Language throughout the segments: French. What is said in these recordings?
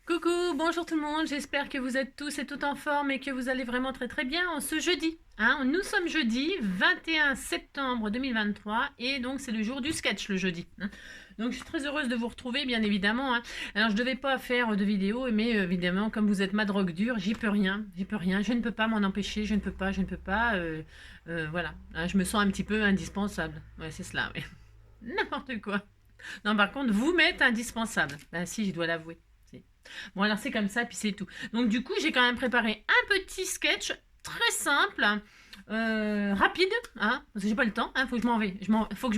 Coucou, bonjour tout le monde, j'espère que vous êtes tous et toutes en forme et que vous allez vraiment très très bien en ce jeudi. Nous sommes jeudi 21 septembre 2023 et donc c'est le jour du sketch le jeudi. Donc je suis très heureuse de vous retrouver bien évidemment. Alors je ne devais pas faire de vidéo mais évidemment comme vous êtes ma drogue dure, j'y peux rien, je ne peux pas m'en empêcher, je ne peux pas. Voilà, je me sens un petit peu indispensable. Ouais c'est cela, oui. N'importe quoi. Non par contre vous m'êtes indispensable. Ben si je dois l'avouer. Si. Bon, alors c'est comme ça, puis c'est tout. Donc, du coup, j'ai quand même préparé un petit sketch très simple, rapide, parce que j'ai pas le temps, faut que je m'en vais. Faut que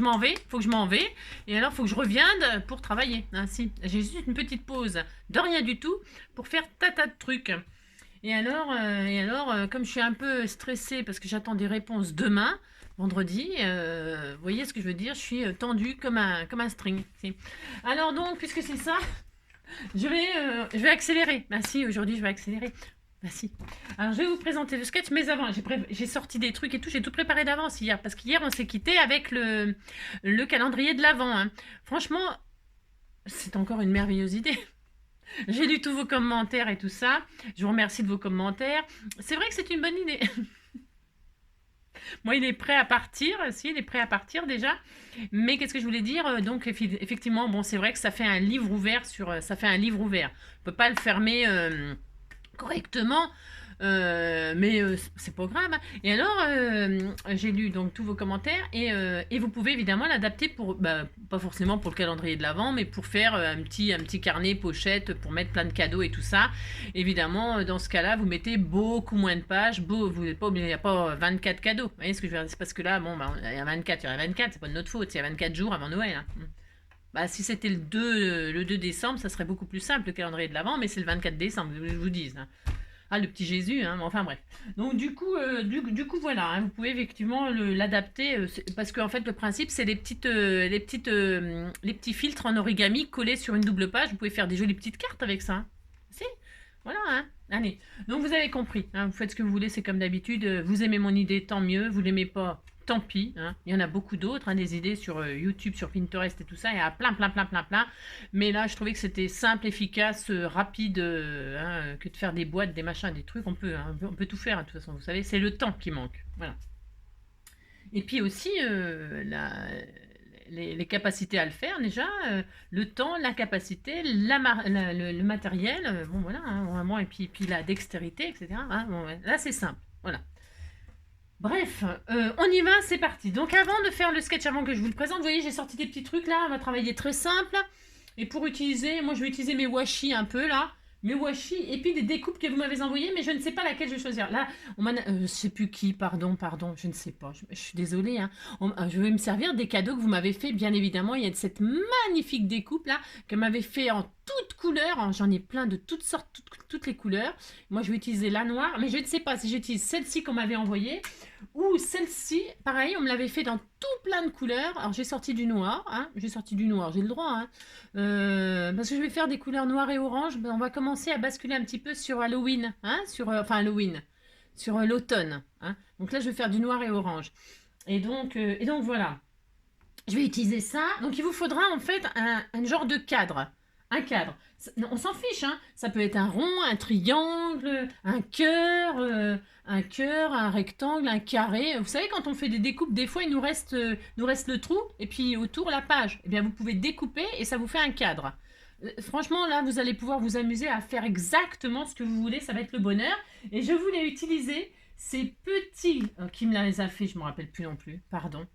je m'en vais. Et alors, faut que je revienne pour travailler. Si. J'ai juste une petite pause de rien du tout pour faire tas de trucs. Et alors, comme je suis un peu stressée parce que j'attends des réponses demain, vendredi, vous voyez ce que je veux dire, je suis tendue comme un string. Si. Alors donc, puisque c'est ça, je vais accélérer. Bah si, aujourd'hui je vais accélérer. Bah si. Alors je vais vous présenter le sketch, mais avant, j'ai sorti des trucs et tout, j'ai tout préparé d'avance hier, parce qu'hier on s'est quitté avec le calendrier de l'Avent. Franchement, c'est encore une merveilleuse idée. J'ai lu tous vos commentaires et tout ça. Je vous remercie de vos commentaires. C'est vrai que c'est une bonne idée. Moi, il est prêt à partir. Si, il est prêt à partir déjà. Mais qu'est-ce que je voulais dire? Donc, effectivement, bon, c'est vrai que ça fait un livre ouvert ça fait un livre ouvert. On peut pas le fermer correctement. Mais c'est pas grave. Et alors, j'ai lu donc tous vos commentaires et vous pouvez évidemment l'adapter pour, pas forcément pour le calendrier de l'Avent, mais pour faire un petit carnet pochette pour mettre plein de cadeaux et tout ça. Évidemment, dans ce cas-là, vous mettez beaucoup moins de pages. Vous n'êtes pas obligé, il n'y a pas 24 cadeaux. Vous voyez ce que je veux dire? C'est parce que là, bon, il y a 24, il y en a 24, c'est pas de notre faute, il y a 24 jours avant Noël. Si c'était le 2 décembre, ça serait beaucoup plus simple le calendrier de l'Avent, mais c'est le 24 décembre, je vous dis. Le petit Jésus, enfin bref. Donc du coup, voilà, vous pouvez effectivement l'adapter, parce qu'en fait le principe c'est les petits filtres en origami collés sur une double page. Vous pouvez faire des jolies petites cartes avec ça. Si, voilà. Allez, donc vous avez compris. Vous faites ce que vous voulez, c'est comme d'habitude. Vous aimez mon idée, tant mieux. Vous l'aimez pas, tant pis. Il y en a beaucoup d'autres, des idées sur YouTube, sur Pinterest et tout ça. Il y a plein. Mais là, je trouvais que c'était simple, efficace, rapide, que de faire des boîtes, des machins, des trucs. On peut tout faire, de toute façon, vous savez. C'est le temps qui manque. Voilà. Et puis aussi, les capacités à le faire, déjà, le temps, la capacité, le matériel, bon voilà, vraiment, et puis la dextérité, etc. Bon, là, c'est simple. Voilà. Bref, on y va, c'est parti. Donc avant de faire le sketch, avant que je vous le présente, vous voyez, j'ai sorti des petits trucs là, on va travailler très simple. Et pour utiliser, moi je vais utiliser mes washi un peu là, mes washi, et puis des découpes que vous m'avez envoyées, mais je ne sais pas laquelle je vais choisir. Là, je sais plus qui, pardon, je ne sais pas, je suis désolée. Je vais me servir des cadeaux que vous m'avez fait, bien évidemment. Il y a cette magnifique découpe là, que m'avait fait en toutes couleurs, j'en ai plein de toutes sortes, toutes les couleurs. Moi je vais utiliser la noire, mais je ne sais pas si j'utilise celle-ci qu'on m'avait envoyée, ou celle-ci, pareil, on me l'avait fait dans tout plein de couleurs. Alors j'ai sorti du noir, j'ai le droit, parce que je vais faire des couleurs noires et orange. On va commencer à basculer un petit peu sur Halloween, Halloween, sur l'automne. Donc là je vais faire du noir et orange. Et donc voilà, je vais utiliser ça. Donc il vous faudra en fait un genre de cadre. Un cadre. On s'en fiche, ça peut être un rond, un triangle, un cœur, un rectangle, un carré. Vous savez, quand on fait des découpes, des fois, il nous reste le trou et puis autour la page. Eh bien, vous pouvez découper et ça vous fait un cadre. Franchement, là, vous allez pouvoir vous amuser à faire exactement ce que vous voulez. Ça va être le bonheur. Et je voulais utiliser ces petits... qui me les a fait, je ne me rappelle plus non plus. Pardon.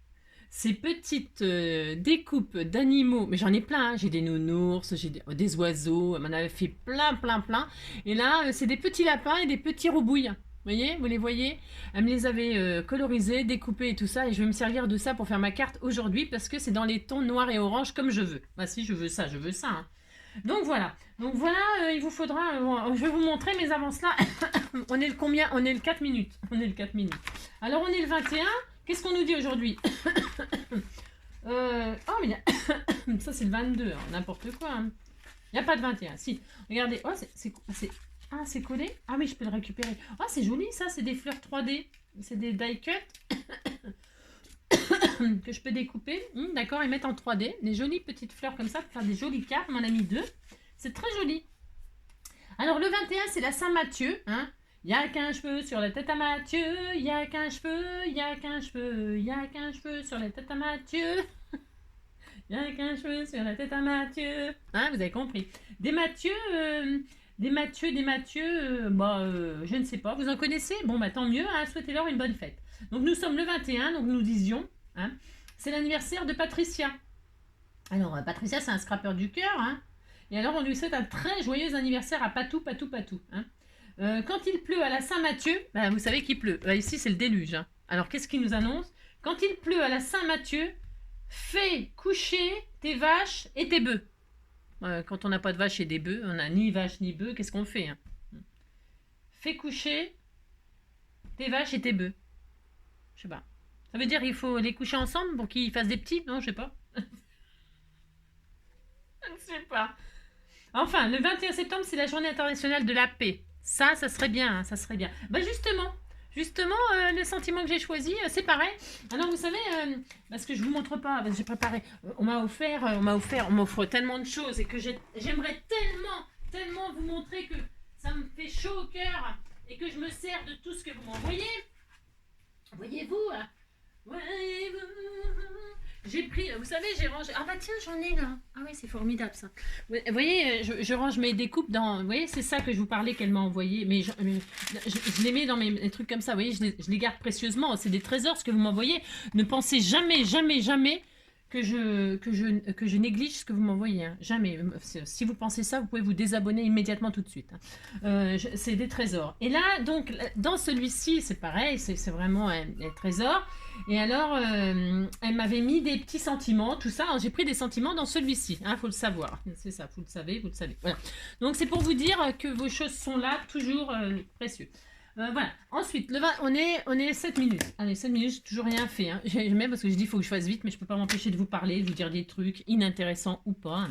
Ces petites découpes d'animaux, mais j'en ai plein, j'ai des nounours, j'ai des oiseaux, on m'en avait fait plein. Et là, c'est des petits lapins et des petits roubouilles. Vous les voyez? Elle me les avait colorisés, découpés et tout ça, et je vais me servir de ça pour faire ma carte aujourd'hui, parce que c'est dans les tons noir et orange comme je veux. Si, je veux ça. Donc voilà, il vous faudra, je vais vous montrer, mais avant cela, on est le combien? On est le 4 minutes. Alors on est le 21. Qu'est-ce qu'on nous dit aujourd'hui? Oh, mais ça c'est le 22, n'importe quoi. Il n'y a pas de 21. Si, regardez. Oh, c'est collé. Ah oui, je peux le récupérer. Oh, c'est joli ça, c'est des fleurs 3D. C'est des die cut que je peux découper. D'accord, et mettre en 3D. Des jolies petites fleurs comme ça pour faire des jolies cartes. On en a mis 2. C'est très joli. Alors le 21, c'est la Saint-Mathieu. Hein. Il y a qu'un cheveu sur la tête à Mathieu, il y a qu'un cheveu, il y a qu'un cheveu, il y a qu'un cheveu sur la tête à Mathieu. Il y a qu'un cheveu sur la tête à Mathieu. Hein, vous avez compris. Des Mathieu, je ne sais pas. Vous en connaissez? Bon, bah tant mieux. Hein, souhaitez-leur une bonne fête. Donc nous sommes le 21, donc nous disions, hein, c'est l'anniversaire de Patricia. Alors Patricia, c'est un scrapper du cœur. Hein, et alors on lui souhaite un très joyeux anniversaire à Patou, Patou, Patou. Hein. Quand il pleut à la Saint-Mathieu, bah, vous savez qu'il pleut. Ici, c'est le déluge. Hein. Alors qu'est-ce qu'il nous annonce? Quand il pleut à la Saint-Mathieu, fais coucher tes vaches et tes bœufs. Quand on n'a pas de vaches et des bœufs, on n'a ni vaches ni bœufs, qu'est-ce qu'on fait? Hein? Fais coucher tes vaches et tes bœufs. Je sais pas. Ça veut dire qu'il faut les coucher ensemble pour qu'ils fassent des petits? Non, je sais pas. Je ne sais pas. Enfin, le 21 septembre, c'est la journée internationale de la paix. Ça serait bien, hein, ça serait bien. Bah justement, le sentiment que j'ai choisi, c'est pareil. Alors vous savez, parce que je vous montre pas, parce que j'ai préparé, on m'offre tellement de choses et que j'aimerais tellement vous montrer que ça me fait chaud au cœur et que je me sers de tout ce que vous m'envoyez. Voyez-vous, hein, j'ai pris, vous savez, j'ai rangé. Ah bah tiens, j'en ai là. Ah oui, c'est formidable ça. Vous voyez, je range mes découpes dans. Vous voyez, c'est ça que je vous parlais qu'elle m'a envoyé. Mais je les mets dans mes trucs comme ça. Vous voyez, je les garde précieusement. C'est des trésors ce que vous m'envoyez. Ne pensez jamais que je néglige ce que vous m'envoyez. Hein. Jamais. Si vous pensez ça, vous pouvez vous désabonner immédiatement tout de suite. Hein. C'est des trésors. Et là, donc, dans celui-ci, c'est pareil. C'est vraiment un trésor. Et alors, elle m'avait mis des petits sentiments, tout ça. J'ai pris des sentiments dans celui-ci. Hein, faut le savoir. C'est ça, vous le savez. Voilà. Donc, c'est pour vous dire que vos choses sont là, toujours précieux. Voilà. Ensuite, on est 7 minutes. Allez, 7 minutes, j'ai toujours rien fait. Hein. J'aime parce que je dis il faut que je fasse vite, mais je peux pas m'empêcher de vous parler, de vous dire des trucs inintéressants ou pas.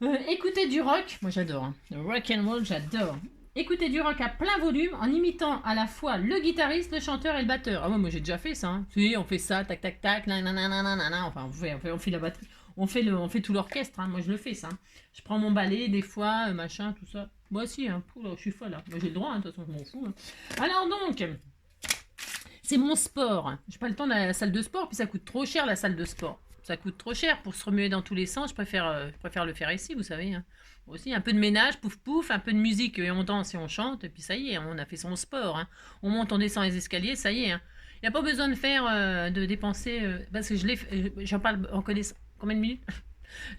Hein. Écoutez du rock, moi j'adore. Hein. Le rock and roll, j'adore. Écoutez du rock à plein volume en imitant à la fois le guitariste, le chanteur et le batteur. Ah ouais, moi j'ai déjà fait ça. Hein. Si, on fait ça, tac tac tac, nanana. Enfin, on fait la batterie. On fait tout l'orchestre. Hein. Moi je le fais ça. Hein. Je prends mon balai des fois, machin, tout ça. Moi aussi, hein. Je suis folle là. Moi j'ai le droit, hein. De toute façon je m'en fous. Hein. Alors donc, c'est mon sport. J'ai pas le temps d'aller à la salle de sport, puis ça coûte trop cher la salle de sport. Ça coûte trop cher pour se remuer dans tous les sens. Je préfère le faire ici, vous savez. Hein. Aussi, un peu de ménage, pouf pouf, un peu de musique et on danse et on chante. Et puis ça y est, on a fait son sport. Hein. On monte, on descend les escaliers, ça y est. Hein. Il n'y a pas besoin de dépenser. Parce que j'en parle en connaissance. Combien de minutes?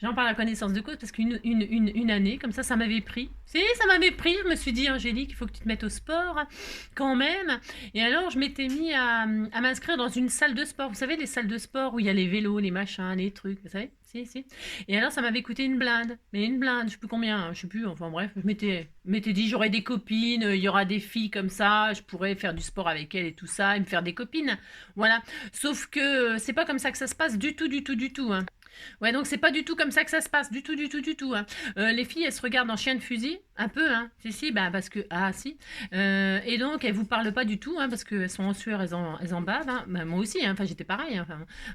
J'en parle à connaissance de cause parce qu'une année, comme ça m'avait pris. Si, ça m'avait pris. Je me suis dit, Angélique, il faut que tu te mettes au sport quand même. Et alors, je m'étais mis à m'inscrire dans une salle de sport. Vous savez, les salles de sport où il y a les vélos, les machins, les trucs, vous savez? Si. Et alors, ça m'avait coûté une blinde. Mais une blinde, je sais plus combien, je sais plus. Enfin bref, je m'étais dit, j'aurai des copines, il y aura des filles comme ça, je pourrais faire du sport avec elles et tout ça, et me faire des copines. Voilà. Sauf que c'est pas comme ça que ça se passe du tout. Hein. Ouais, donc c'est pas du tout comme ça que ça se passe, du tout. Hein. Les filles, elles se regardent en chien de fusil, un peu, hein. Si, bah parce que si. Et donc elles vous parlent pas du tout, hein, parce qu'elles sont en sueur, elles en bavent. Hein. Bah, moi aussi, hein. Enfin j'étais pareil. Hein.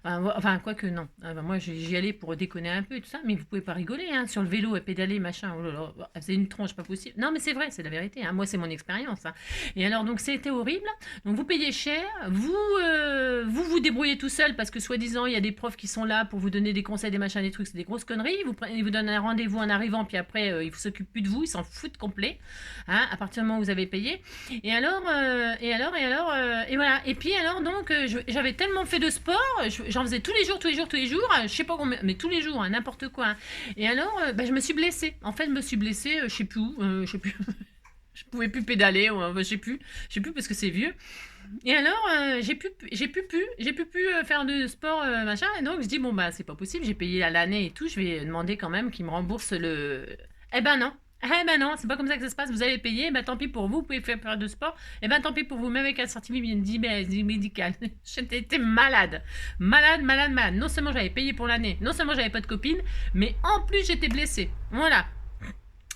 Enfin quoique non. Moi j'y allais pour déconner un peu et tout ça, mais vous pouvez pas rigoler, hein. Sur le vélo, et pédaler, machin. Oh là là, elle faisait une tronche, pas possible. Non mais c'est vrai, c'est la vérité. Hein. Moi c'est mon expérience. Hein. Et alors donc c'était horrible. Donc vous payez cher, vous débrouillez tout seul parce que soi-disant il y a des profs qui sont là pour vous donner des conseils, des machins, des trucs, c'est des grosses conneries. Ils vous donnent un rendez-vous en arrivant, puis après ils ne s'occupent plus de vous, ils s'en foutent complet. Hein, à partir du moment où vous avez payé. Et voilà. Et puis alors donc j'avais tellement fait de sport, j'en faisais tous les jours, je sais pas combien, mais tous les jours, hein, n'importe quoi. Hein. Et alors je me suis blessée. En fait, je me suis blessée, je sais plus où, je pouvais plus pédaler, je sais plus parce que c'est vieux. Et alors, j'ai pu faire de sport, machin. Et donc, je dis, bon, bah, c'est pas possible, j'ai payé à l'année et tout, je vais demander quand même qu'ils me remboursent le. Eh ben non, c'est pas comme ça que ça se passe, vous avez payé, bah tant pis pour vous pouvez faire de sport, et ben tant pis pour vous, même avec un certificat médical. J'étais malade. Non seulement j'avais payé pour l'année, non seulement j'avais pas de copine, mais en plus j'étais blessée. Voilà.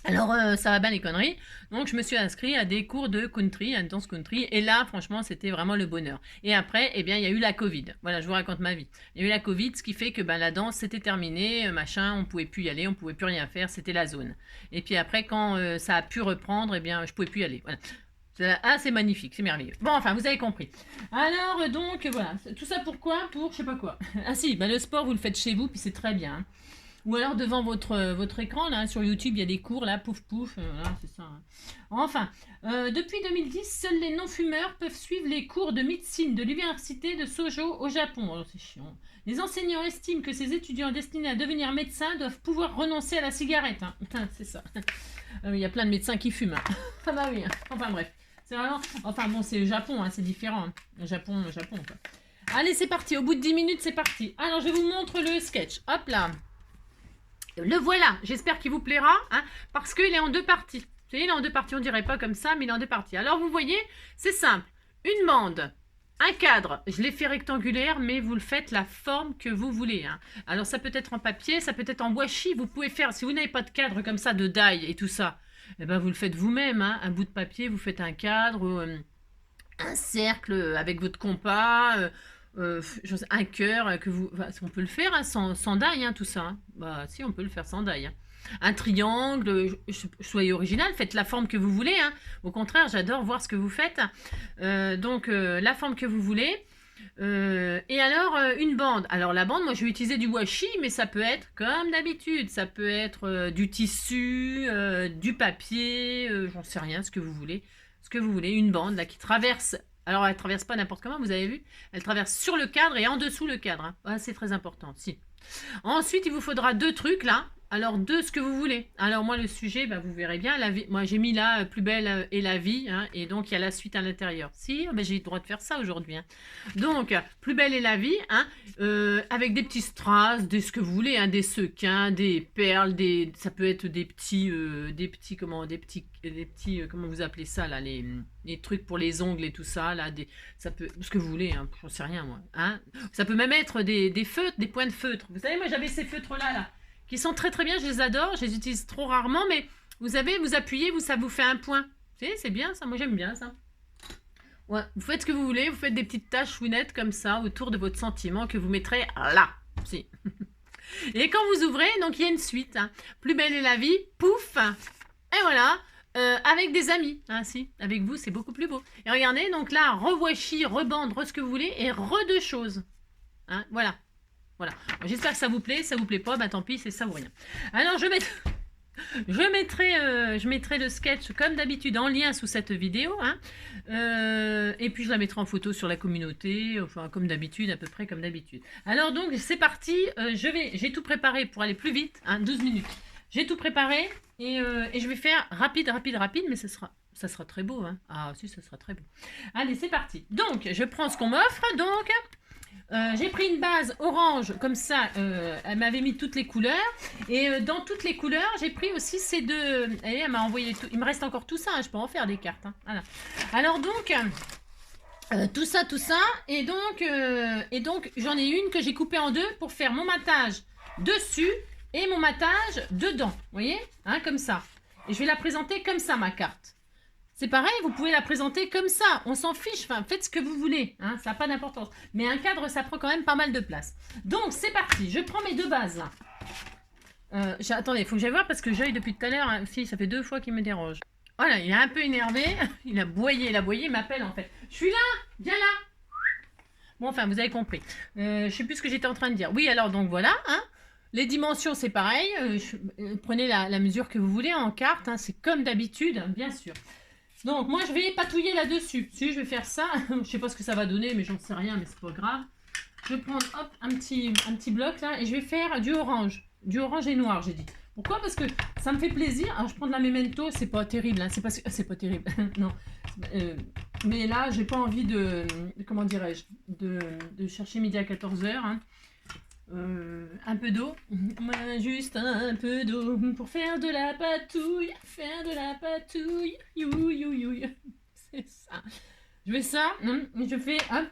Alors, ça va bien les conneries. Donc, je me suis inscrite à des cours de country, à danse country. Et là, franchement, c'était vraiment le bonheur. Et après, eh bien, il y a eu la Covid. Voilà, je vous raconte ma vie. Il y a eu la Covid, ce qui fait que ben, la danse, c'était terminé, machin, on pouvait plus y aller, on pouvait plus rien faire, c'était la zone. Et puis après, quand ça a pu reprendre, eh bien, je pouvais plus y aller. Voilà. Ah, c'est magnifique, c'est merveilleux. Bon, enfin, vous avez compris. Alors, donc, voilà. Tout ça pourquoi? Pour je sais pas quoi. Ah si, ben, le sport, vous le faites chez vous, puis c'est très bien, hein. Ou alors devant votre écran, là, sur YouTube, il y a des cours, là, pouf pouf, voilà, c'est ça, hein. Enfin, depuis 2010, seuls les non-fumeurs peuvent suivre les cours de médecine de l'université de Sojo au Japon. Oh, c'est chiant. Les enseignants estiment que ces étudiants destinés à devenir médecins doivent pouvoir renoncer à la cigarette, hein. C'est ça. Il y a plein de médecins qui fument, hein. Ah bah oui, hein. Enfin bref. C'est vraiment... Enfin bon, c'est le Japon, hein, c'est différent, hein. Japon, quoi. Allez, c'est parti. Au bout de 10 minutes, c'est parti. Alors, je vous montre le sketch. Hop là. Le voilà, j'espère qu'il vous plaira, hein, parce qu'il est en deux parties. Vous voyez, il est en deux parties, on dirait pas comme ça, mais il est en deux parties. Alors vous voyez, c'est simple. Une bande, un cadre, je l'ai fait rectangulaire, mais vous le faites la forme que vous voulez, hein. Alors ça peut être en papier, ça peut être en washi, vous pouvez faire, si vous n'avez pas de cadre comme ça, de die et tout ça, eh ben vous le faites vous-même, hein. Un bout de papier, vous faites un cadre, un cercle avec votre compas, un cœur que vous. Enfin, on peut le faire, hein, sans die, hein, tout ça, hein. Bah, si, on peut le faire sans die, hein. Un triangle, soyez original, faites la forme que vous voulez, hein. Au contraire, j'adore voir ce que vous faites. Donc, la forme que vous voulez. Et alors, une bande. Alors, la bande, moi, je vais utiliser du washi, mais ça peut être comme d'habitude. Ça peut être du tissu, du papier, j'en sais rien, ce que vous voulez. Ce que vous voulez. Une bande, là, qui traverse. Alors, elle traverse pas n'importe comment, vous avez vu? Elle traverse sur le cadre et en dessous le cadre, hein. Ah, c'est très important, si. Ensuite, il vous faudra deux trucs, là. Alors, deux, ce que vous voulez. Alors, moi, le sujet, bah, vous verrez bien. La vie, moi, j'ai mis là, plus belle est la vie, hein, et donc, il y a la suite à l'intérieur. Si, bah, j'ai le droit de faire ça aujourd'hui, hein. Donc, plus belle est la vie, hein, avec des petits strass, ce que vous voulez, hein, des sequins, des perles, ça peut être des petits, comment vous appelez ça, là, les trucs pour les ongles et tout ça, là, ça peut, ce que vous voulez, hein, j'en sais rien, moi, hein. Ça peut même être des feutres, des points de feutre. Vous savez, moi, j'avais ces feutres-là, là, qui sont très très bien, je les adore, je les utilise trop rarement, mais vous appuyez, ça vous fait un point. C'est bien ça, moi j'aime bien ça. Ouais, vous faites ce que vous voulez, vous faites des petites taches chouinettes comme ça autour de votre sentiment que vous mettrez là. Si. Et quand vous ouvrez, donc il y a une suite, hein. Plus belle est la vie, pouf. Et voilà, avec des amis, hein, si, avec vous c'est beaucoup plus beau. Et regardez, donc là, rewashi, rebande, ce que vous voulez, et deux choses. Hein, voilà. Voilà. J'espère que ça vous plaît. Ça vous plaît pas, bah tant pis, c'est ça ou rien. Alors je mettrai le sketch comme d'habitude en lien sous cette vidéo, hein. Et puis je la mettrai en photo sur la communauté, enfin comme d'habitude, à peu près comme d'habitude. Alors donc c'est parti, j'ai tout préparé pour aller plus vite, hein, 12 minutes. J'ai tout préparé et je vais faire rapide, mais ça sera très beau, hein. Ah si, ça sera très beau. Allez, c'est parti. Donc je prends ce qu'on m'offre, donc. J'ai pris une base orange, comme ça, elle m'avait mis toutes les couleurs. Et dans toutes les couleurs, j'ai pris aussi ces deux. Et elle m'a envoyé tout. Il me reste encore tout ça, hein, je peux en faire des cartes, hein. Voilà. Alors donc, tout ça. Et donc j'en ai une que j'ai coupée en deux pour faire mon matage dessus et mon matage dedans. Vous voyez, hein, comme ça. Et je vais la présenter comme ça, ma carte. C'est pareil, vous pouvez la présenter comme ça, on s'en fiche, enfin, faites ce que vous voulez, hein, ça n'a pas d'importance. Mais un cadre, ça prend quand même pas mal de place. Donc, c'est parti, je prends mes deux bases, là. Attendez, il faut que j'aille voir parce que j'aille depuis tout à l'heure, hein, si, ça fait 2 fois qu'il me dérange. Voilà, il est un peu énervé, il a boyé, il m'appelle en fait. Je suis là, viens là. Bon, enfin, vous avez compris. Je sais plus ce que j'étais en train de dire. Oui, alors, donc voilà, hein. Les dimensions, c'est pareil, prenez la mesure que vous voulez en carte, hein, c'est comme d'habitude, hein, bien sûr. Donc, moi, je vais patouiller là-dessus. Si, je vais faire ça. Je sais pas ce que ça va donner, mais j'en sais rien, mais c'est pas grave. Je vais prendre, hop, un petit bloc, là, et je vais faire du orange. Du orange et noir, j'ai dit. Pourquoi? Parce que ça me fait plaisir. Alors, je prends de la memento, c'est pas terrible, hein. C'est pas terrible, non. Mais là, j'ai pas envie comment dirais-je, de chercher midi à 14h, hein. Un peu d'eau, juste un peu d'eau pour faire de la patouille, c'est ça. Je fais ça, je fais hop,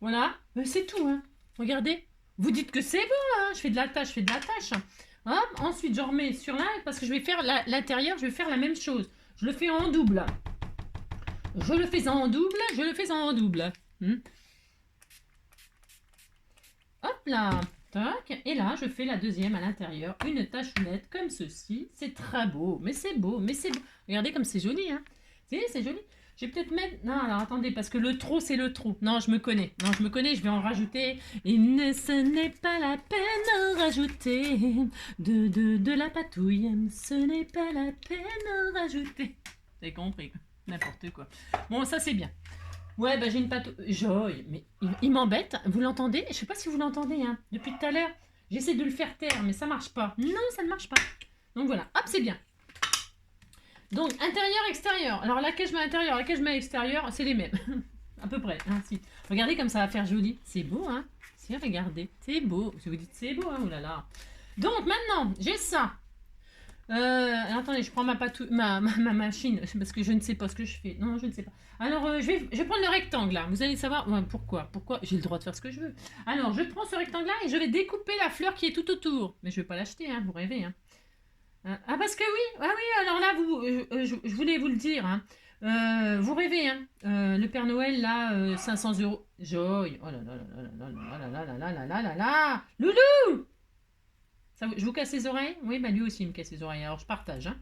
voilà, c'est tout, hein. Regardez, vous dites que c'est beau, hein. Je fais de la tâche, Hop, ensuite je remets sur là, parce que je vais faire l'intérieur, je vais faire la même chose. Je le fais en double. Je le fais en double, je le fais en double. Hop là, tac. Et là, je fais la deuxième à l'intérieur, une tachounette comme ceci. C'est très beau, mais c'est beau, mais c'est beau. Regardez comme c'est joli, hein. C'est joli. Je vais peut-être mettre... Non, alors attendez, parce que le trop, c'est le trop. Non, je me connais. Non, je me connais, je vais en rajouter. Et ce n'est pas la peine de rajouter de la patouille. Ce n'est pas la peine de rajouter. Vous avez compris, quoi. N'importe quoi. Bon, ça, c'est bien. Ouais, bah j'ai une patouille. Joy, mais il m'embête. Vous l'entendez? Je sais pas si vous l'entendez, hein. Depuis tout à l'heure, j'essaie de le faire taire, mais ça marche pas. Non, ça ne marche pas. Donc voilà, hop, c'est bien. Donc, intérieur, extérieur. Alors, laquelle je mets à l'intérieur, laquelle je mets à l'extérieur, c'est les mêmes. À peu près. Hein, si. Regardez comme ça va faire joli. C'est beau, hein. Si, regardez. C'est beau. Si vous dites c'est beau, hein. Oulala. Donc, maintenant, j'ai ça. Attendez, je prends ma machine, parce que je ne sais pas ce que je fais. Non, je ne sais pas. Alors, je vais prendre le rectangle, là. Vous allez savoir pourquoi. Pourquoi j'ai le droit de faire ce que je veux. Alors, je prends ce rectangle-là et je vais découper la fleur qui est tout autour. Mais je ne vais pas l'acheter, hein, vous rêvez, hein. Ah, parce que oui, ah oui, alors là, je voulais vous le dire, hein. Vous rêvez, hein. Le Père Noël, là, 500 €. Joy. Oh là là là là là là là là là là là là. Loulou! Ça, je vous casse les oreilles? Oui, bah lui aussi, il me casse les oreilles. Alors, je partage, hein.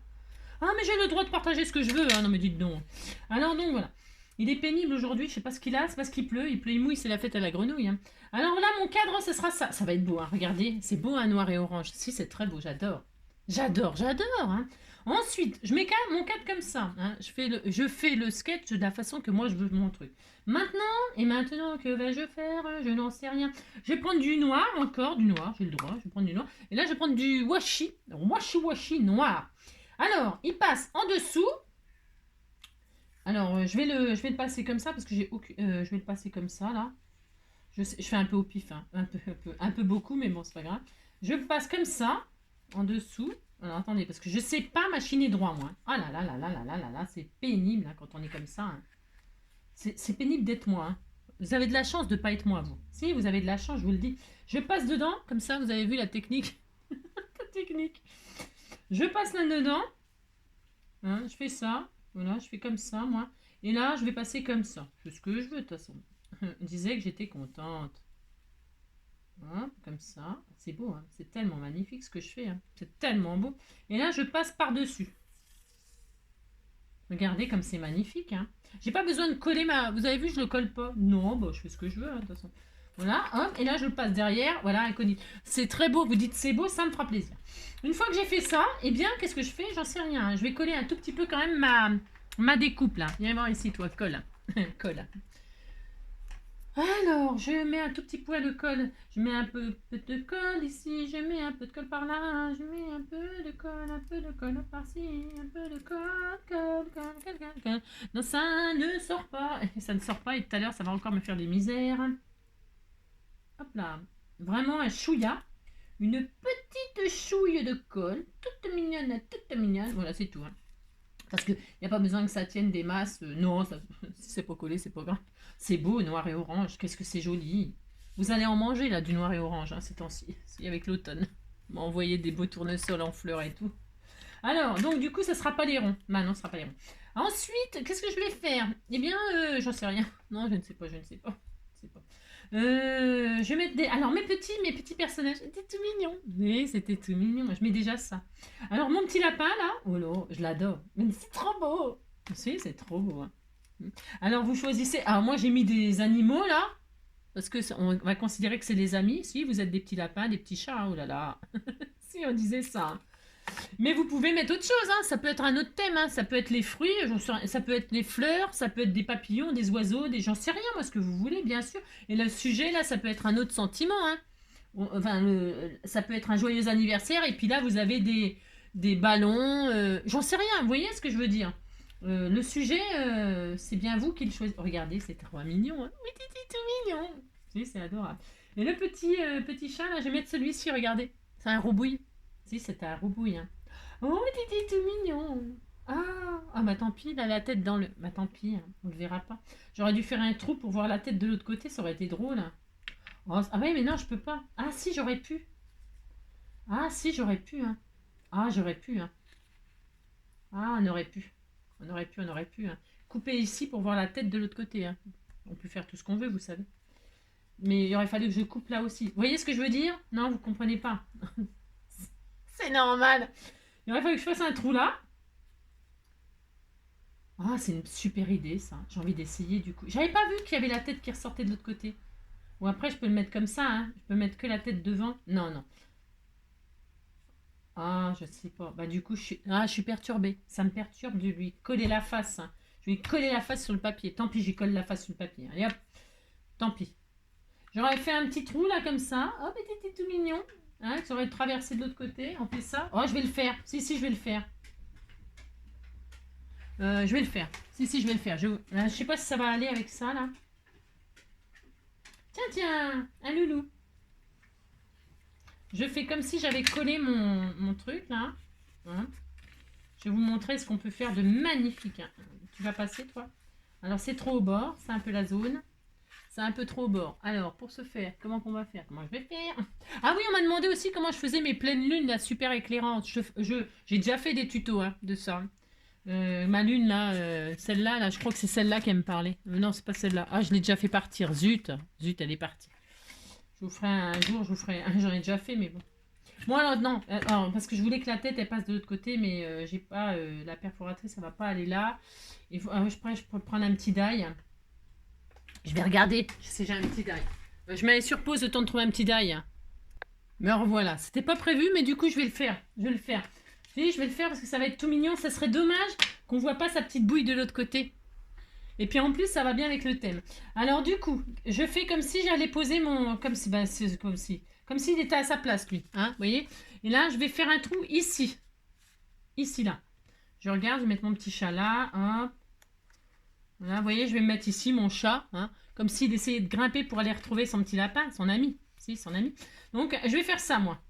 Ah, mais j'ai le droit de partager ce que je veux, hein. Non, mais dites donc. Alors, donc, voilà. Il est pénible aujourd'hui, je sais pas ce qu'il a, c'est parce qu'il pleut, il mouille, c'est la fête à la grenouille, hein. Alors là, mon cadre, ce sera ça. Ça va être beau, hein. Regardez, c'est beau, hein, noir et orange. Si, c'est très beau, j'adore. J'adore, j'adore, hein. Ensuite, je mets mon cadre comme ça, hein. Je fais le sketch de la façon que moi je veux mon truc. Maintenant, que vais-je faire? Je n'en sais rien. Je vais prendre du noir, encore du noir, j'ai le droit, je vais prendre du noir. Et là, je vais prendre du washi noir. Alors, il passe en dessous. Alors, je vais le passer comme ça parce que je vais le passer comme ça, là. Je fais un peu au pif, hein. Un peu beaucoup, mais bon, c'est pas grave. Je le passe comme ça, en dessous. Alors, attendez, parce que je sais pas machiner droit, moi. Ah là là là là là là là là, c'est pénible, hein, quand on est comme ça, hein. C'est pénible d'être moi, hein. Vous avez de la chance de ne pas être moi, vous. Si, vous avez de la chance, je vous le dis. Je passe dedans, comme ça, vous avez vu la technique. La technique. Je passe là-dedans. Hein, je fais ça. Voilà, je fais comme ça, moi. Et là, je vais passer comme ça. Je fais ce que je veux, de toute façon. Je disais que j'étais contente. Hein, comme ça. C'est beau, hein. C'est tellement magnifique ce que je fais, hein. C'est tellement beau. Et là, je passe par-dessus. Regardez comme c'est magnifique, hein. J'ai pas besoin de coller ma... Vous avez vu, je le colle pas. Non, bah, je fais ce que je veux, hein, de toute façon. Voilà, hop, et là, je le passe derrière. Voilà, inconnu. C'est très beau, vous dites c'est beau, ça me fera plaisir. Une fois que j'ai fait ça, eh bien, qu'est-ce que je fais? J'en sais rien, hein. Je vais coller un tout petit peu quand même ma découpe, là. Viens voir ici, toi, colle. Colle. Alors, je mets un tout petit point de colle. Je mets un peu de colle ici, je mets un peu de colle par là, je mets un peu de colle par-ci, un peu de colle. Non, ça ne sort pas. Ça ne sort pas et tout à l'heure, ça va encore me faire des misères. Hop là. Vraiment un chouïa. Une petite chouille de colle, toute mignonne, toute mignonne. Voilà, c'est tout, hein. Parce qu'il n'y a pas besoin que ça tienne des masses. Non, ça, si c'est pas collé, c'est pas grave. C'est beau, noir et orange. Qu'est-ce que c'est joli. Vous allez en manger, là, du noir et orange, hein, ces temps-ci. Avec l'automne. On m'a envoyé des beaux tournesols en fleurs et tout. Alors, donc, du coup, ça sera pas les ronds. Bah non, ce sera pas les ronds. Ensuite, qu'est-ce que je vais faire? Eh bien, j'en sais rien. Non, je ne sais pas, je ne sais pas. Je sais pas. Je vais mettre des... Alors, mes petits personnages, c'était tout mignon. Oui, c'était tout mignon. Je mets déjà ça. Alors, mon petit lapin, là, oh là, je l'adore. Mais c'est trop beau. Si, c'est trop beau, hein. Alors, vous choisissez... Alors, moi, j'ai mis des animaux, là. Parce que on va considérer que c'est des amis. Si, vous êtes des petits lapins, des petits chats. Oh là là. Si, on disait ça, hein. Mais vous pouvez mettre autre chose, hein. Ça peut être un autre thème, hein. Ça peut être les fruits, ça peut être les fleurs, ça peut être des papillons, des oiseaux, j'en sais rien, moi, ce que vous voulez, bien sûr. Et le sujet, là, ça peut être un autre sentiment, hein. Enfin, ça peut être un joyeux anniversaire, et puis là, vous avez des ballons, j'en sais rien, vous voyez ce que je veux dire. Le sujet, c'est bien vous qui le choisissez. Regardez, c'est trop mignon, hein. Oui, c'est tout mignon. Si, c'est adorable. Et le petit chat, là, je vais mettre celui-ci, regardez. C'est un roubouille. Si, c'était un roubouille, hein. Oh, t'étais tout mignon. Bah tant pis, il a la tête dans le... Bah tant pis, hein, on le verra pas. J'aurais dû faire un trou pour voir la tête de l'autre côté, ça aurait été drôle, hein. Ah ouais, mais non, je peux pas. Ah si, j'aurais pu. Ah, si, j'aurais pu, hein. Ah, j'aurais pu, hein. Ah, on aurait pu. On aurait pu, hein. Couper ici pour voir la tête de l'autre côté, hein. On peut faire tout ce qu'on veut, vous savez. Mais il aurait fallu que je coupe là aussi. Vous voyez ce que je veux dire? Non, vous comprenez pas. C'est normal. Il aurait fallu que je fasse un trou là. Ah, c'est une super idée, ça. J'ai envie d'essayer, du coup. J'avais pas vu qu'il y avait la tête qui ressortait de l'autre côté. Ou après, je peux le mettre comme ça, hein. Je peux mettre que la tête devant. Non, non. Ah, je sais pas. Bah, du coup, je suis perturbée. Ça me perturbe de lui coller la face, hein. Je vais lui coller la face sur le papier. Tant pis, j'y colle la face sur le papier. Allez hop, tant pis. J'aurais fait un petit trou là comme ça. Hop, c'était tout mignon. Hein, ça aurait traversé de l'autre côté. On fait ça. Oh, je vais le faire. Si, si, je vais le faire. Je vais le faire. Si, si, je vais le faire. Je sais pas si ça va aller avec ça là. Tiens, tiens, un loulou. Je fais comme si j'avais collé mon truc là. Hein. Je vais vous montrer ce qu'on peut faire de magnifique. Hein. Tu vas passer toi? Alors c'est trop au bord, c'est un peu la zone. C'est un peu trop au bord. Alors pour ce faire, comment qu'on va faire? Comment je vais faire? Ah oui, on m'a demandé aussi comment je faisais mes pleines lunes là, super éclairantes. J'ai déjà fait des tutos hein, de ça. Ma lune là, celle-là, là, je crois que c'est celle-là qui me parlait. Non, c'est pas celle-là. Ah, je l'ai déjà fait partir. Zut, zut, elle est partie. Je vous ferai un jour, je vous ferai. J'en ai déjà fait, mais bon. Moi, alors, non, alors, parce que je voulais que la tête elle passe de l'autre côté, mais j'ai pas la perforatrice, ça va pas aller là. Je peux prendre un petit die. Je vais regarder si j'ai un petit die. Je mets sur pause le temps de trouver un petit die. Me revoilà. C'était pas prévu, mais du coup, je vais le faire. Je vais le faire. Je vais le faire parce que ça va être tout mignon. Ça serait dommage qu'on voit pas sa petite bouille de l'autre côté. Et puis en plus, ça va bien avec le thème. Alors du coup, je fais comme si j'allais poser mon... Comme si... Ben, c'est comme si... Comme s'il était à sa place, lui. Hein, vous voyez? Et là, je vais faire un trou ici. Ici, là. Je regarde, je vais mettre mon petit chat là. Hein. Voilà, vous voyez, je vais me mettre ici mon chat. Hein, comme s'il essayait de grimper pour aller retrouver son petit lapin, son ami. Si, son ami. Donc, je vais faire ça, moi.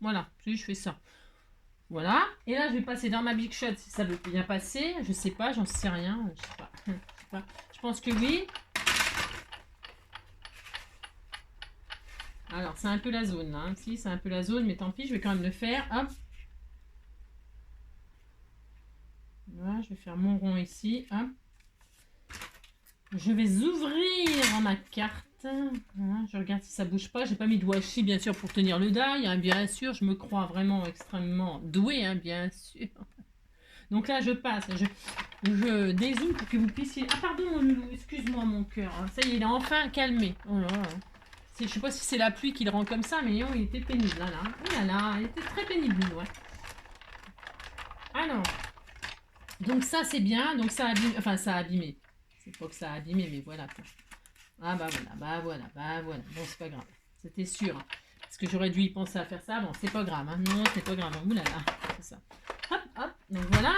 Voilà, je fais ça. Voilà. Et là, je vais passer dans ma Big Shot si ça veut bien passer. Je sais pas, j'en sais rien. Je sais pas. Je sais pas. Je pense que oui. Alors, c'est un peu la zone, là. Hein. Si, c'est un peu la zone, mais tant pis, je vais quand même le faire. Hop. Voilà, je vais faire mon rond ici. Hop. Je vais ouvrir ma carte. Voilà, je regarde si ça bouge pas. J'ai pas mis de washi, bien sûr, pour tenir le die. Hein, bien sûr, je me crois vraiment extrêmement douée, hein, bien sûr. Donc là, je passe. Je dézoome pour que vous puissiez... Ah, pardon, mon loulou. Excuse-moi, mon cœur. Ça y est, il est enfin calmé. Oh là là. Je sais pas si c'est la pluie qui le rend comme ça, mais oh, il était pénible. Là, là. Oh là là, il était très pénible, ouais. Alors, donc ça, c'est bien. Donc ça a abîmé... Enfin, ça a abîmé. C'est pas que ça a abîmé, mais voilà. Quoi. Ah bah voilà, bah voilà, bah voilà. Bon, c'est pas grave. C'était sûr. Hein. Parce que j'aurais dû y penser à faire ça. Bon, c'est pas grave. Hein. Non, c'est pas grave. Ouh là là, c'est ça. Hop, hop. Donc voilà.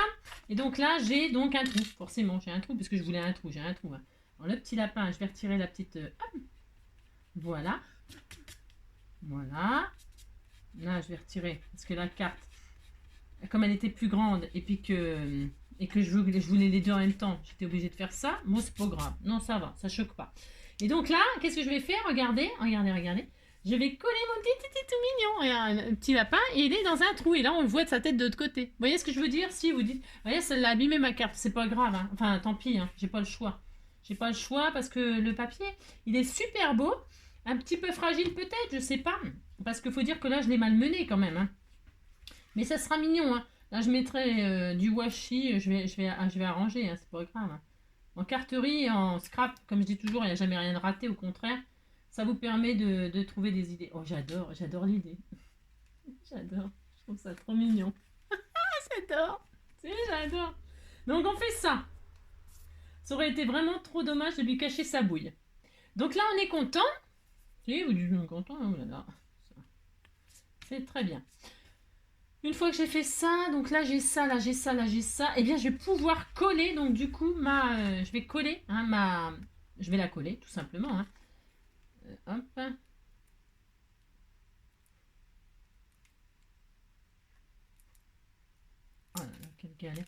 Et donc là, j'ai donc un trou. Forcément, j'ai un trou puisque je voulais un trou. J'ai un trou. Hein. Alors, le petit lapin, je vais retirer la petite... hop. Voilà. Voilà. Là, je vais retirer. Parce que la carte, comme elle était plus grande et puis que... Et que je voulais les deux en même temps, j'étais obligée de faire ça. Bon, c'est pas grave. Non, ça va. Ça choque pas. Et donc là, qu'est-ce que je vais faire? Regardez, regardez, regardez. Je vais coller mon petit tout mignon. Regarde, un petit lapin et il est dans un trou. Et là, on le voit de sa tête de l'autre côté. Vous voyez ce que je veux dire? Si vous dites, vous voyez, ça l'a abîmé ma carte. C'est pas grave. Hein. Enfin, tant pis. Hein. J'ai pas le choix. J'ai pas le choix parce que le papier, il est super beau. Un petit peu fragile peut-être, je sais pas. Parce qu'il faut dire que là, je l'ai malmené quand même. Hein. Mais ça sera mignon. Hein. Là, je mettrai du washi. Je vais arranger. Hein. C'est pas grave. Hein. En carterie, en scrap, comme je dis toujours, il n'y a jamais rien de raté, au contraire. Ça vous permet de trouver des idées. Oh, j'adore l'idée. J'adore. Je trouve ça trop mignon. J'adore. Si, j'adore. Donc, on fait ça. Ça aurait été vraiment trop dommage de lui cacher sa bouille. Donc là, on est content. Si, vous dites content. Oh là là. C'est très bien. Une fois que j'ai fait ça, donc là j'ai ça, là j'ai ça, là j'ai ça, et bien je vais pouvoir coller, donc du coup, je vais coller, hein, je vais la coller, tout simplement. Hein. Hop. Oh là là, quelle galère.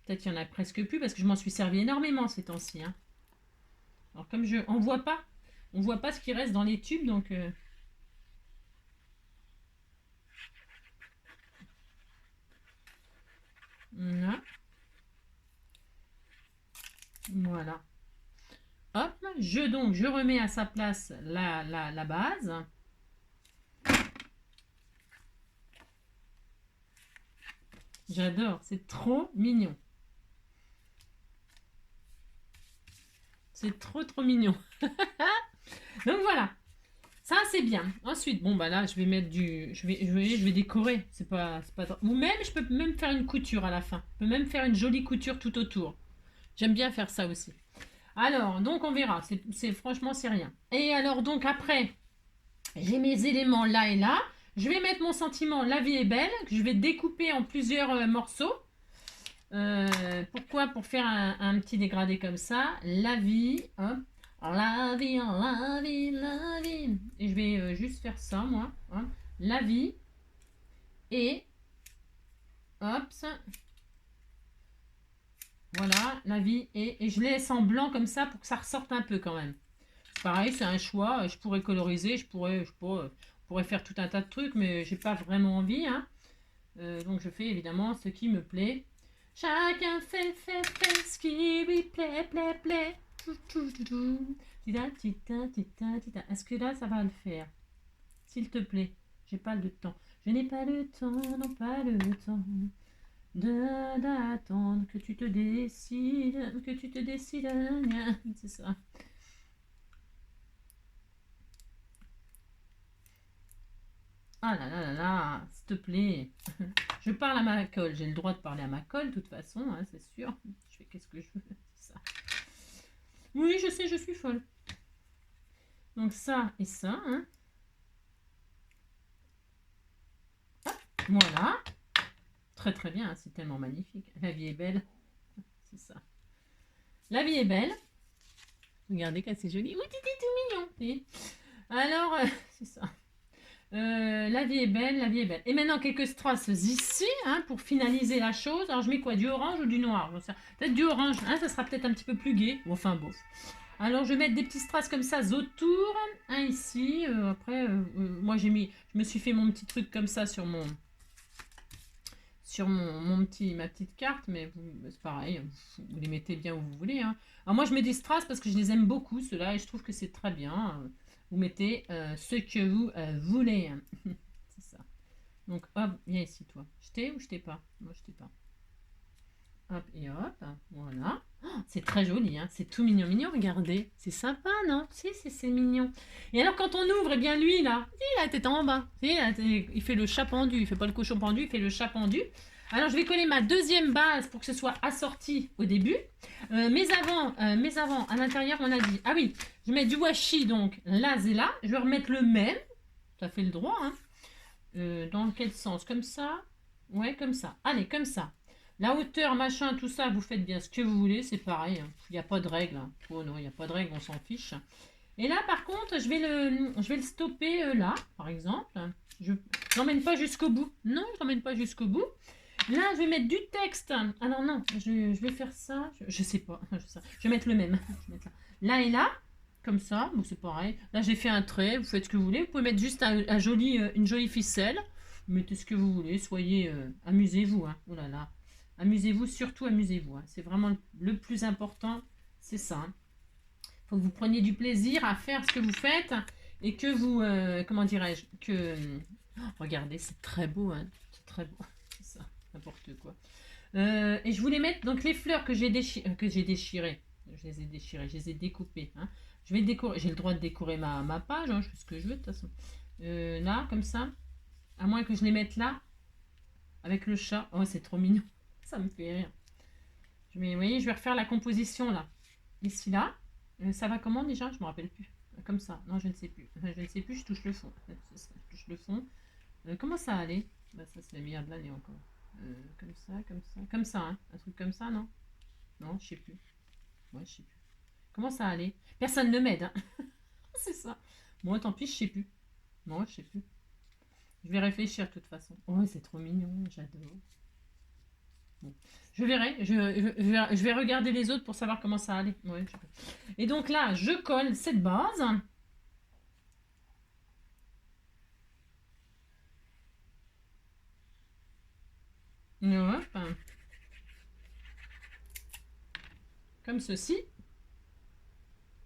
Peut-être qu'il y en a presque plus, parce que je m'en suis servi énormément ces temps-ci. Hein. Alors comme on voit pas ce qui reste dans les tubes, donc... Voilà. Hop, je remets à sa place la base. J'adore, c'est trop mignon. C'est trop mignon. Donc voilà, ça c'est bien. Ensuite, bon bah là je vais mettre je vais décorer. C'est pas. Ou même je peux même faire une couture à la fin. Je peux même faire une jolie couture tout autour. J'aime bien faire ça aussi. Alors donc on verra. Franchement c'est rien. Et alors donc après, j'ai mes éléments là et là. Je vais mettre mon sentiment La vie est belle que je vais découper en plusieurs morceaux. Pourquoi? Pour faire un petit dégradé comme ça. La vie, hop. La vie, la vie, la vie. Et je vais juste faire ça, moi. Hop. La vie. Et, hop. Voilà, la vie. Et je laisse en blanc comme ça pour que ça ressorte un peu quand même. Pareil, c'est un choix. Je pourrais coloriser, je pourrais faire tout un tas de trucs, mais j'ai pas vraiment envie. Hein. Donc je fais évidemment ce qui me plaît. Chacun fait ce qui lui plaît. Est-ce que là, ça va le faire? S'il te plaît, j'ai pas le temps. Je n'ai pas le temps, non pas le temps d'attendre que tu te décides, C'est ça. Ah là là là là, s'il te plaît. Je parle à ma colle, j'ai le droit de parler à ma colle, de toute façon, hein, c'est sûr. Je fais qu'est-ce que je veux, c'est ça. Oui, je sais, je suis folle. Donc ça et ça, hein. Voilà. Très bien, c'est tellement magnifique. La vie est belle. C'est ça. La vie est belle. Regardez comme c'est joli. Oui, t'es tout mignon. Alors, c'est ça. La vie est belle, la vie est belle. Et maintenant, quelques strass ici, hein, pour finaliser la chose. Alors, je mets quoi? Du orange ou du noir? Peut-être du orange, hein, ça sera peut-être un petit peu plus gai. Enfin, bof. Alors, je vais mettre des petits strass comme ça autour. Un ici. Après, moi, je me suis fait mon petit truc comme ça sur ma petite carte, mais c'est pareil, vous les mettez bien où vous voulez. Hein. Alors moi je mets des strass parce que je les aime beaucoup, ceux-là, et je trouve que c'est très bien. Vous mettez ce que vous voulez. Hein. C'est ça. Donc hop, viens ici toi. Je t'ai ou je t'ai pas? Moi je t'ai pas. Hop et hop, voilà. Oh, c'est très joli, hein. C'est tout mignon, regardez. C'est sympa, non? Si, c'est mignon. Et alors quand on ouvre, eh bien lui là, il a la tête en bas. Il fait le chat pendu, il fait pas le cochon pendu, il fait le chat pendu. Alors je vais coller ma deuxième base pour que ce soit assorti au début. Mais avant, à l'intérieur, on a dit, ah oui, je mets du washi, donc là et là. Je vais remettre le même, ça fait le droit. Hein. Dans quel sens? Comme ça? Ouais, comme ça. Allez, comme ça. La hauteur, machin, tout ça, vous faites bien ce que vous voulez, c'est pareil. Hein. Il n'y a pas de règle. Hein. Oh non, il n'y a pas de règle, on s'en fiche. Et là, par contre, je vais le stopper là, par exemple. Je l'emmène pas jusqu'au bout. Non, je l'emmène pas jusqu'au bout. Là, je vais mettre du texte. Alors non, je vais faire ça. Je sais pas. Je vais mettre le même. Je vais mettre là et là, comme ça. Bon, c'est pareil. Là, j'ai fait un trait. Vous faites ce que vous voulez. Vous pouvez mettre juste une jolie ficelle. Vous mettez ce que vous voulez. Soyez, amusez-vous. Hein. Oh là là. Amusez-vous, surtout amusez-vous. Hein. C'est vraiment le plus important. C'est ça. Hein. Faut que vous preniez du plaisir à faire ce que vous faites et que vous, comment dirais-je, que regardez, c'est très beau, hein, c'est très beau, c'est ça, n'importe quoi. Et je voulais mettre donc les fleurs que j'ai déchirées, je les ai déchirées, je les ai découpées. Hein. Je vais décorer, j'ai le droit de décorer ma page, hein, je fais ce que je veux de toute façon. Là, comme ça, à moins que je les mette là, avec le chat. Oh, c'est trop mignon, ça me fait rire. Vous voyez, je vais refaire la composition là, ici là. Ça va comment déjà? Je me rappelle plus. Comme ça. Non, je ne sais plus. Je ne sais plus, je touche le fond. Je touche le fond. Comment ça allait? Bah, ça, c'est la meilleure de l'année encore. Comme ça, comme ça. Comme ça, hein. Un truc comme ça, non? Non, je sais plus. Ouais, je sais plus. Comment ça allait? Personne ne m'aide. Hein. C'est ça. Moi, tant pis, je sais plus. Non, je sais plus. Je vais réfléchir de toute façon. Oh, c'est trop mignon. J'adore. Bon. Je verrai, je vais regarder les autres pour savoir comment ça allait. Ouais, et donc là, je colle cette base. Hop. comme ceci.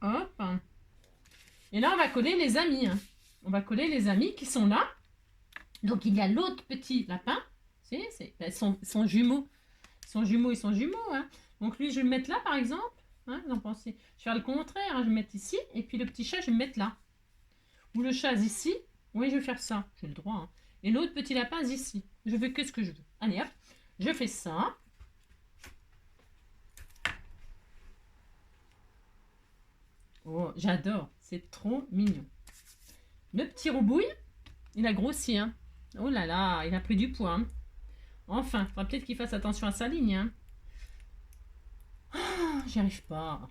Hop. Et là, on va coller les amis. Hein. On va coller les amis qui sont là. Donc, il y a l'autre petit lapin. Son jumeau. Son jumeau et son jumeau. Hein. Donc, lui, je vais le mettre là, par exemple. Hein, vous en pensez? Je vais faire le contraire. Hein. Je vais le mettre ici. Et puis, le petit chat, je vais le mettre là. Ou le chat ici. Oui, je vais faire ça. J'ai le droit. Hein. Et l'autre petit lapin ici. Je veux que ce que je veux. Allez, hop. Je fais ça. Oh, j'adore. C'est trop mignon. Le petit roubouille, il a grossi. Hein. Oh là là, il a pris du poids. Hein. Enfin, il faudra peut-être qu'il fasse attention à sa ligne. Hein. Oh, j'y arrive pas.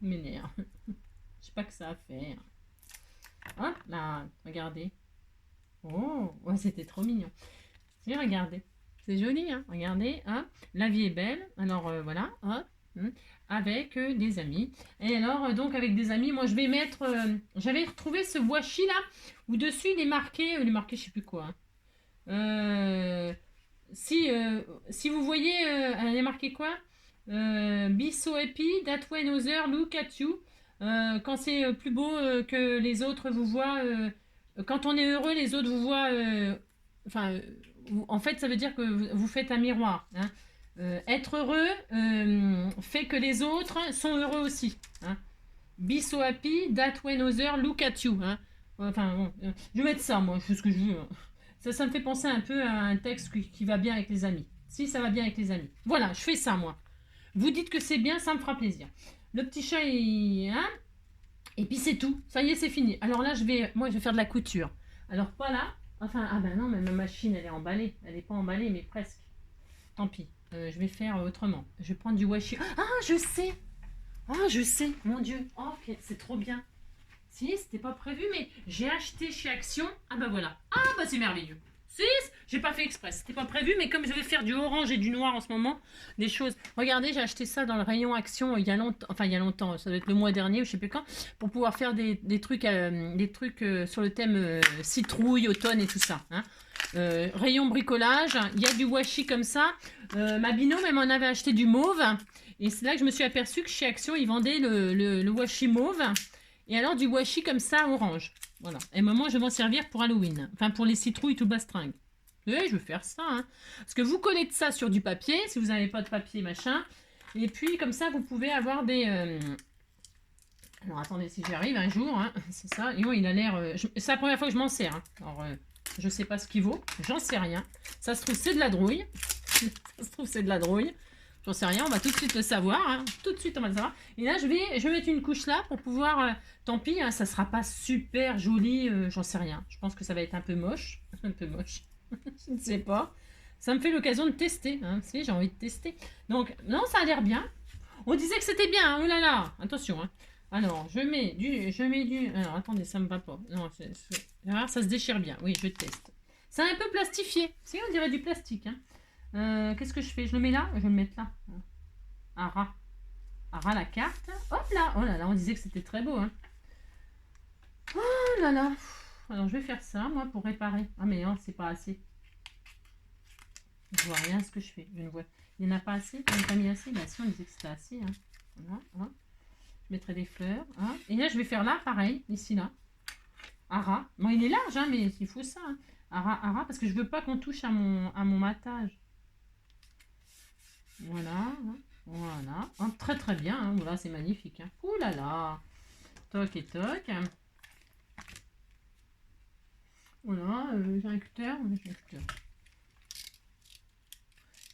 Il m'énerve. Je sais pas que ça à faire. Hop là, regardez. Oh, ouais, c'était trop mignon. Si, regardez. C'est joli, hein. Regardez, hein. La vie est belle. Alors, voilà, hop. Avec des amis. Et alors, donc, avec des amis, moi, je vais mettre... j'avais retrouvé ce washi, là, où dessus, il est marqué, je sais plus quoi. Hein. Si vous voyez, elle est marqué quoi Be so happy, that when others look at you. Quand c'est plus beau que les autres vous voient... quand on est heureux, les autres vous voient... Enfin, en fait, ça veut dire que vous faites un miroir. Hein. Être heureux fait que les autres sont heureux aussi. Hein. Be so happy that when others look at you. Hein. Enfin, bon, je vais mettre ça, moi, je fais ce que je veux. Hein. Ça me fait penser un peu à un texte qui va bien avec les amis. Si, ça va bien avec les amis. Voilà, je fais ça, moi. Vous dites que c'est bien, ça me fera plaisir. Le petit chat, hein. Et puis c'est tout. Ça y est, c'est fini. Alors là, je vais faire de la couture. Alors, pas là. Enfin, ah ben non, mais ma machine, elle est emballée. Elle n'est pas emballée, mais presque. Tant pis. Je vais faire autrement. Je vais prendre du washi. Ah, je sais. Ah, je sais. Mon Dieu. Oh, c'est trop bien. Si, c'était pas prévu, mais j'ai acheté chez Action. Ah bah voilà. Ah bah c'est merveilleux. Si, j'ai pas fait exprès. C'était pas prévu, mais comme je vais faire du orange et du noir en ce moment, des choses. Regardez, j'ai acheté ça dans le rayon Action il y a longtemps. Enfin, il y a longtemps. Ça doit être le mois dernier ou je sais plus quand, pour pouvoir faire des trucs sur le thème citrouille, automne et tout ça. Hein. Rayon bricolage. Il y a du washi comme ça. Ma binôme, elle m'en avait acheté du mauve. Et c'est là que je me suis aperçue que chez Action, ils vendaient le washi mauve. Et alors du washi comme ça orange. Voilà. Et maman, je vais m'en servir pour Halloween. Enfin, pour les citrouilles tout bastringue. Oui, je vais faire ça. Hein. Parce que vous collez de ça sur du papier, si vous n'avez pas de papier, machin. Et puis, comme ça, vous pouvez avoir des... Alors, attendez, si j'y arrive un jour. Hein. C'est ça. Et moi, il a l'air... C'est la première fois que je m'en sers. Hein. Alors, je sais pas ce qu'il vaut. J'en sais rien. Ça se trouve, c'est de la drouille. Ça se trouve, c'est de la drouille. J'en sais rien, on va tout de suite le savoir. Hein. Tout de suite, on va le savoir. Et là, je vais mettre une couche là pour pouvoir... tant pis, hein, ça sera pas super joli. J'en sais rien. Je pense que ça va être un peu moche. Un peu moche. Je ne sais pas. Ça me fait l'occasion de tester. Hein. Si, j'ai envie de tester. Donc, non, ça a l'air bien. On disait que c'était bien. Hein. Oh là là. Attention. Hein. Alors, je mets du... Alors, attendez, ça me va pas. Non, alors, ça se déchire bien. Oui, je teste. C'est un peu plastifié. Si, on dirait du plastique. Hein. Qu'est-ce que je fais? Je le mets là? Je vais le mettre là. Ara la carte. Hop là. Oh là là, on disait que c'était très beau. Hein. Oh là là. Alors je vais faire ça, moi, pour réparer. Ah mais non, c'est pas assez. Je vois rien ce que je fais. Je ne vois. Il n'y en a pas assez? On n'a pas mis assez? Bah si, on disait que c'était assez. Hein. Voilà, hein. Je mettrai des fleurs. Hein. Et là, je vais faire là, pareil. Ici, là. Ara. Bon, il est large, hein, mais il faut ça. Hein. Ara, parce que je veux pas qu'on touche à mon matage. Voilà, hein, voilà. Oh, très très bien, hein, voilà, c'est magnifique. Hein. Ouh là là. Toc et toc. Voilà, j'ai un cutter.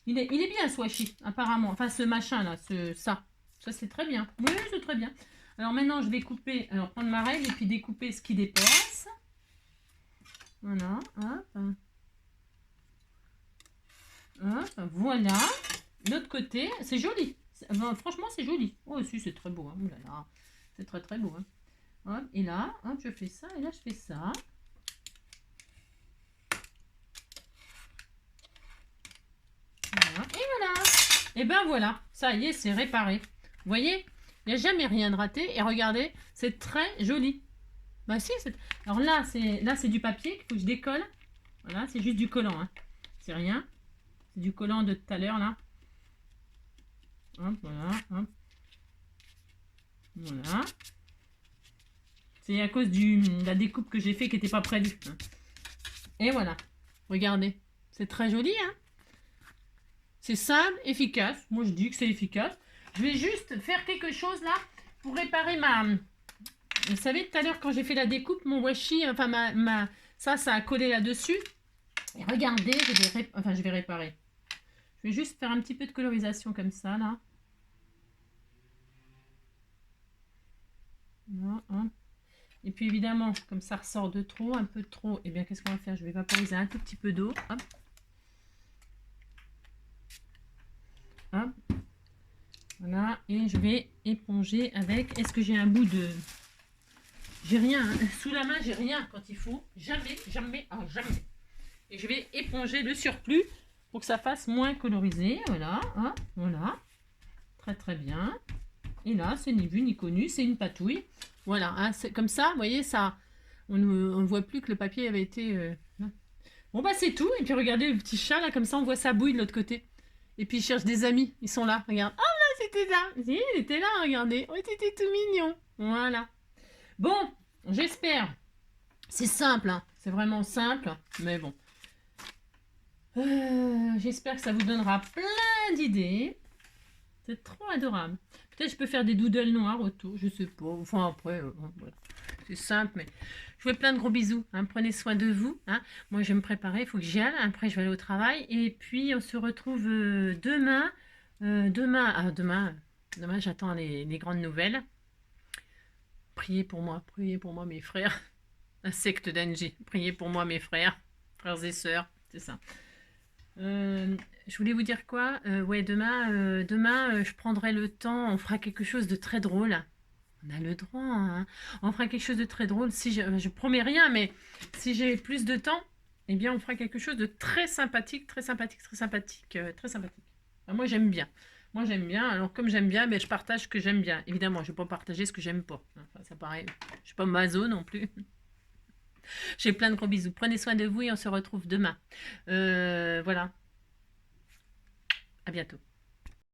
Il est bien ce washi, apparemment. Enfin, ce machin là, ça. Ça c'est très bien. Oui, c'est très bien. Alors maintenant, je vais couper, alors prendre ma règle et puis découper ce qui dépasse. Voilà, hop. Hop, voilà. L'autre côté, c'est joli. Franchement, c'est joli. Oh, si, c'est très beau. Hein. Ouh là là. C'est très, très beau. Hein. Hop, et là, hop, je fais ça. Et là, je fais ça. Voilà. Et voilà. Et ben voilà. Ça y est, c'est réparé. Vous voyez, il n'y a jamais rien de raté. Et regardez, c'est très joli. Bah si, alors là, c'est du papier qu'il faut que je décolle. Voilà, c'est juste du collant. Hein. C'est rien. C'est du collant de tout à l'heure, là. Hop, voilà, hop. Voilà. C'est à cause de la découpe que j'ai fait qui n'était pas prévue. Et voilà. Regardez. C'est très joli, hein. C'est simple, efficace. Moi, je dis que c'est efficace. Je vais juste faire quelque chose là pour réparer ma... Vous savez, tout à l'heure, quand j'ai fait la découpe, mon washi, enfin, ça a collé là-dessus. Et regardez, je vais réparer. Je vais juste faire un petit peu de colorisation comme ça, là. Voilà, hein. Et puis, évidemment, comme ça ressort de trop, un peu de trop, et bien, qu'est-ce qu'on va faire? Je vais vaporiser un tout petit peu d'eau. Hop. Hop. Voilà, et je vais éponger avec... Est-ce que j'ai un bout de... J'ai rien, hein. Sous la main, j'ai rien quand il faut. Jamais, jamais, ah, jamais. Et je vais éponger le surplus pour que ça fasse moins colorisé. Voilà, hein, voilà. Très très bien. Et là, c'est ni vu ni connu, c'est une patouille. Voilà, hein, c'est comme ça, vous voyez, ça, on ne voit plus que le papier avait été... Bon, bah c'est tout. Et puis regardez le petit chat, là, comme ça, on voit sa bouille de l'autre côté. Et puis il cherche des amis, ils sont là, regarde. Ah là, c'était là. Si, il était là, regardez. Oh, c'était tout mignon. Voilà. Bon, j'espère. C'est simple, hein. C'est vraiment simple, mais bon. J'espère que ça vous donnera plein d'idées. C'est trop adorable. Peut-être je peux faire des doodles noirs autour, je sais pas. Enfin après, voilà. C'est simple, mais je vous fais plein de gros bisous. Hein. Prenez soin de vous. Hein. Moi, je vais me préparer, il faut que j'y aille. Après, je vais aller au travail. Et puis, on se retrouve demain. Demain, j'attends les grandes nouvelles. Priez pour moi, mes frères. La secte d'Angie. Priez pour moi, mes frères et sœurs. C'est ça. Je voulais vous dire quoi? Ouais, demain, je prendrai le temps, on fera quelque chose de très drôle. On a le droit, hein. On fera quelque chose de très drôle. Si je promets rien, mais si j'ai plus de temps, eh bien, on fera quelque chose de très sympathique, très sympathique, très sympathique, très sympathique. Enfin, moi, j'aime bien. Moi, j'aime bien. Alors, comme j'aime bien, ben, je partage ce que j'aime bien. Évidemment, je ne vais pas partager ce que j'aime pas. Enfin, ça paraît. Je ne suis pas maso non plus. J'ai plein de gros bisous. Prenez soin de vous et on se retrouve demain. Voilà. À bientôt.